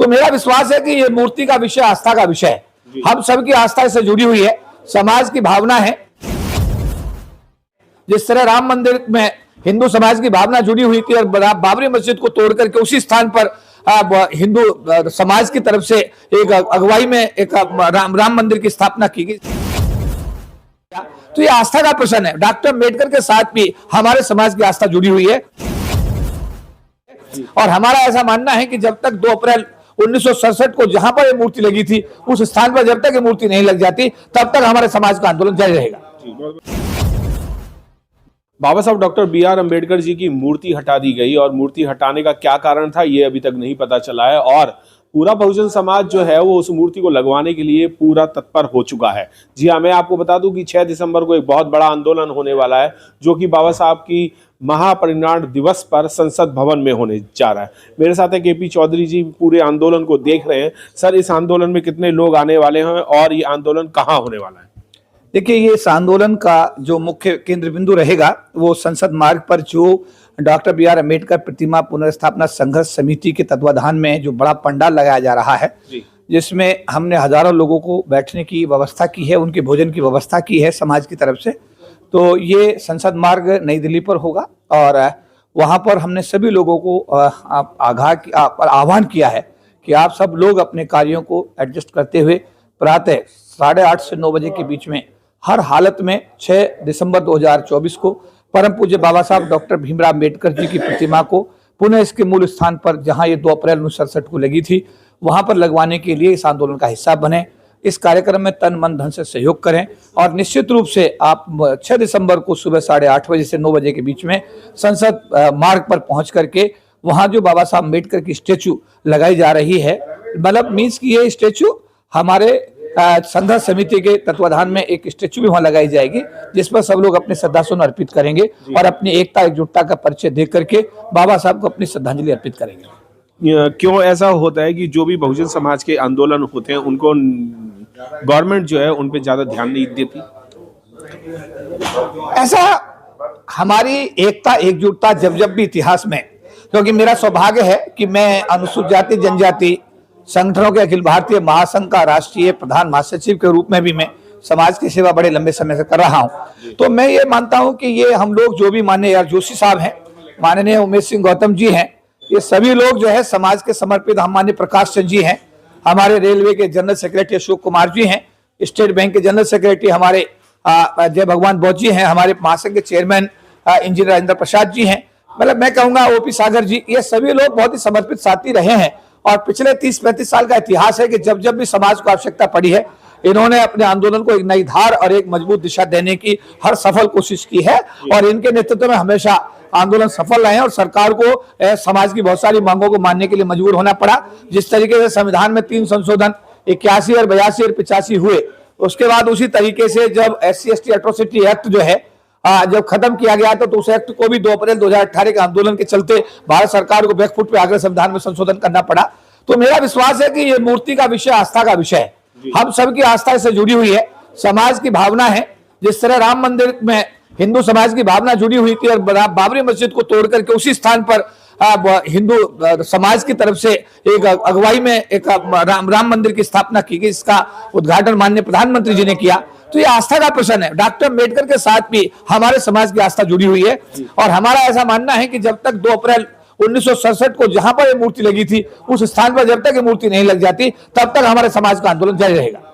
मेरा विश्वास है कि ये मूर्ति का विषय आस्था का विषय है। हम सबकी आस्था इससे जुड़ी हुई है, समाज की भावना है। जिस तरह राम मंदिर में हिंदू समाज की भावना जुड़ी हुई थी और बाबरी मस्जिद को तोड़ करके उसी स्थान पर हिंदू समाज की तरफ से एक अगुवाई में एक राम मंदिर की स्थापना की गई। तो ये आस्था का प्रश्न है। डॉक्टर अम्बेडकर के साथ भी हमारे समाज की आस्था जुड़ी हुई है और हमारा ऐसा मानना है कि जब तक 2 अप्रैल 1967 को जहां पर ये मूर्ति लगी थी उस स्थान पर जब तक ये मूर्ति नहीं लग जाती तब तक हमारे समाज का आंदोलन जारी रहेगा। बाबा साहब डॉक्टर B.R. अम्बेडकर जी की मूर्ति हटा दी गई और मूर्ति हटाने का क्या कारण था ये अभी तक नहीं पता चला है और पूरा बहुजन समाज जो है वो उस मूर्ति को लगवाने के लिए पूरा तत्पर हो चुका है। जी हाँ, मैं आपको बता दूं कि 6 दिसंबर को एक बहुत बड़ा आंदोलन होने वाला है जो कि बाबा साहब की महापरिनिर्वाण दिवस पर संसद भवन में होने जा रहा है। मेरे साथ है KP चौधरी जी, पूरे आंदोलन को देख रहे हैं। सर, इस आंदोलन में कितने लोग आने वाले हैं और ये आंदोलन कहाँ होने वाला है? देखिए, ये इस आंदोलन का जो मुख्य केंद्र बिंदु रहेगा वो संसद मार्ग पर जो डॉक्टर B.R. अम्बेडकर प्रतिमा पुनर्स्थापना संघर्ष समिति के तत्वाधान में जो बड़ा पंडाल लगाया जा रहा है, जिसमें हमने हजारों लोगों को बैठने की व्यवस्था की है, उनके भोजन की व्यवस्था की है समाज की तरफ से। तो ये संसद मार्ग नई दिल्ली पर होगा और वहाँ पर हमने सभी लोगों को आह्वान किया है कि आप सब लोग अपने कार्यों को एडजस्ट करते हुए प्रातः 8:30 से 9 बजे के बीच में हर हालत में 6 दिसंबर 2024 को परम पूज्य बाबा साहब डॉक्टर भीमराव अम्बेडकर जी की प्रतिमा को पुनः इसके मूल स्थान पर जहां ये 2 अप्रैल 1967 को लगी थी वहां पर लगवाने के लिए इस आंदोलन का हिस्सा बने। इस कार्यक्रम में तन मन धन से सहयोग करें और निश्चित रूप से आप 6 दिसंबर को सुबह 8:30 बजे से 9 बजे के बीच में संसद मार्ग पर पहुंच करके वहां जो बाबा साहब अम्बेडकर की स्टेचू लगाई जा रही है, मतलब मीन्स की ये स्टेचू हमारे संघर्ष समिति के तत्वाधान में एक स्टेचू भी वहां लगाई जाएगी जिस पर सब लोग अपने श्रद्धासुमन अर्पित करेंगे और अपनी एकता एकजुटता का परिचय दे करके बाबा साहब को अपनी श्रद्धांजलि अर्पित करेंगे। क्यों ऐसा होता है कि जो भी बहुजन समाज के आंदोलन होते हैं उनको गवर्नमेंट जो है उन पे ज्यादा ध्यान नहीं देती? ऐसा हमारी एकता एकजुटता जब भी इतिहास में, क्योंकि मेरा सौभाग्य है कि मैं अनुसूचित जाति जनजाति संगठनों के अखिल भारतीय महासंघ का राष्ट्रीय प्रधान महासचिव के रूप में भी मैं समाज की सेवा बड़े लंबे समय से कर रहा हूं। तो मैं ये मानता हूं कि ये हम लोग जो भी माननीय AR जोशी साहब हैं, माननीय उमेश सिंह गौतम जी हैं, ये सभी लोग जो है समाज के समर्पित, हम माननीय प्रकाश चंद जी हैं, हमारे रेलवे के जनरल सेक्रेटरी अशोक कुमार जी हैं, स्टेट बैंक के जनरल सेक्रेटरी हमारे जय भगवान बौद्ध जी हैं, हमारे महासंघ के चेयरमैन इंजीनियर राजेंद्र प्रसाद जी हैं, मतलब मैं कहूंगा OP सागर जी, ये सभी लोग बहुत ही समर्पित साथी रहे हैं और पिछले 30-35 साल का इतिहास है कि जब भी समाज को आवश्यकता पड़ी है इन्होंने अपने आंदोलन को एक नई धार और एक मजबूत दिशा देने की हर सफल कोशिश की है और इनके नेतृत्व में हमेशा आंदोलन सफल रहे हैं और सरकार को समाज की बहुत सारी मांगों को मानने के लिए मजबूर होना पड़ा। जिस तरीके से संविधान में 3 संशोधन 81 और 82 और 85 हुए, उसके बाद उसी तरीके से जब SC/ST एट्रोसिटी एक्ट जो है जब खत्म किया गया तो उस एक्ट को भी 2 अप्रैल 2018 के आंदोलन के चलते भारत सरकार को बैकफुट पे आकर संविधान में संशोधन करना पड़ा। तो मेरा विश्वास है कि ये मूर्ति का विषय आस्था का विषय है। हम सबकी आस्था इससे जुड़ी हुई है, समाज की भावना है। जिस तरह राम मंदिर में हिंदू समाज की भावना जुड़ी हुई थी और बाबरी मस्जिद को तोड़ करके उसी स्थान पर हिंदू समाज की तरफ से एक अगुवाई में एक राम मंदिर की स्थापना की गई, इसका उद्घाटन माननीय प्रधानमंत्री जी ने किया। तो ये आस्था का प्रश्न है। डॉक्टर अम्बेडकर के साथ भी हमारे समाज की आस्था जुड़ी हुई है और हमारा ऐसा मानना है कि जब तक 2 अप्रैल 1967 को जहां पर ये मूर्ति लगी थी उस स्थान पर जब तक ये मूर्ति नहीं लग जाती तब तक हमारे समाज का आंदोलन जारी रहेगा।